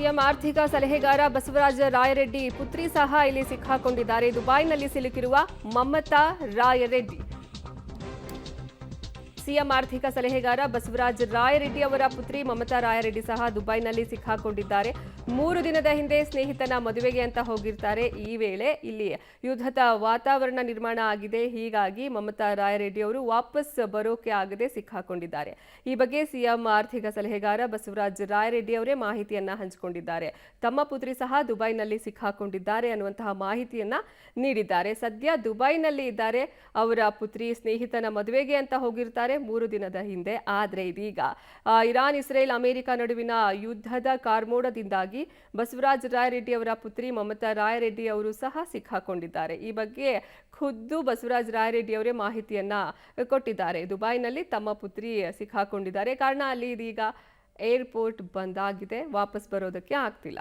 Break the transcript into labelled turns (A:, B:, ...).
A: CM ಆರ್ಥಿಕ ಸಲಹೆಗಾರ ಬಸವರಾಜ ರಾಯರೆಡ್ಡಿ ಪುತ್ರಿ ಸಹ ಇಲ್ಲಿ ಸಿಕ್ಕಾಕೊಂಡಿದ್ದಾರೆ. ದುಬೈನಲ್ಲಿ ಸಿಲುಕಿರುವ ಮಮತಾ ರಾಯರೆಡ್ಡಿ. ಸಿಎಂ ಆರ್ಥಿಕ ಸಲಹೆಗಾರ ಬಸವರಾಜ ರಾಯರೆಡ್ಡಿ ಅವರ ಪುತ್ರಿ ಮಮತಾ ರಾಯರೆಡ್ಡಿ ಸಹ ದುಬೈನಲ್ಲಿ ಸಿಕ್ಕಾಕೊಂಡಿದ್ದಾರೆ. 3 ದಿನದ ಹಿಂದೆ ಸ್ನೇಹಿತನ ಮದುವೆಗೆ ಅಂತ ಹೋಗಿರ್ತಾರೆ. ಈ ವೇಳೆ ಇಲ್ಲಿ ಯುದ್ಧದ ವಾತಾವರಣ ನಿರ್ಮಾಣ ಆಗಿದೆ. ಹೀಗಾಗಿ ಮಮತಾ ರಾಯರೆಡ್ಡಿ ಅವರು ವಾಪಸ್ ಬರೋಕೆ ಆಗದೆ ಸಿಕ್ಕಾಕೊಂಡಿದ್ದಾರೆ. ಈ ಬಗ್ಗೆ ಸಿಎಂ ಆರ್ಥಿಕ ಸಲಹೆಗಾರ ಬಸವರಾಜ ರಾಯರೆಡ್ಡಿ ಅವರೇ ಮಾಹಿತಿಯನ್ನ ಹಂಚಿಕೊಂಡಿದ್ದಾರೆ. ತಮ್ಮ ಪುತ್ರಿ ಸಹ ದುಬೈನಲ್ಲಿ ಸಿಕ್ಕಾಕೊಂಡಿದ್ದಾರೆ ಅನ್ನುವಂತಹ ಮಾಹಿತಿಯನ್ನ ನೀಡಿದ್ದಾರೆ. ಸದ್ಯ ದುಬೈನಲ್ಲಿ ಇದ್ದಾರೆ. ಅವರ ಪುತ್ರಿ ಸ್ನೇಹಿತನ ಮದುವೆಗೆ ಅಂತ ಹೋಗಿರ್ತಾರೆ 3 ದಿನದ ಹಿಂದೆ. ಆದರೆ ಇದೀಗ ಇರಾನ್, ಇಸ್ರೇಲ್, ಅಮೆರಿಕ ನಡುವಿನ ಯುದ್ಧದ ಕಾರ್ಮೋಡದಿಂದಾಗಿ ಬಸವರಾಜ ರಾಯರೆಡ್ಡಿ ಅವರ ಪುತ್ರಿ ಮಮತಾ ರಾಯರೆಡ್ಡಿ ಅವರು ಸಹ ಸಿಕ್ಕಾಕೊಂಡಿದ್ದಾರೆ. ಈ ಬಗ್ಗೆ ಖುದ್ದು ಬಸವರಾಜ ರಾಯರೆಡ್ಡಿ ಅವರೇ ಮಾಹಿತಿಯನ್ನ ಕೊಟ್ಟಿದ್ದಾರೆ. ದುಬೈನಲ್ಲಿ ತಮ್ಮ ಪುತ್ರಿ ಸಿಕ್ಕಾಕೊಂಡಿದ್ದಾರೆ. ಕಾರಣ ಅಲ್ಲಿ ಇದೀಗ ಏರ್ಪೋರ್ಟ್ ಬಂದ್ ಆಗಿದೆ. ವಾಪಸ್ ಬರೋದಕ್ಕೆ ಆಗ್ತಿಲ್ಲ.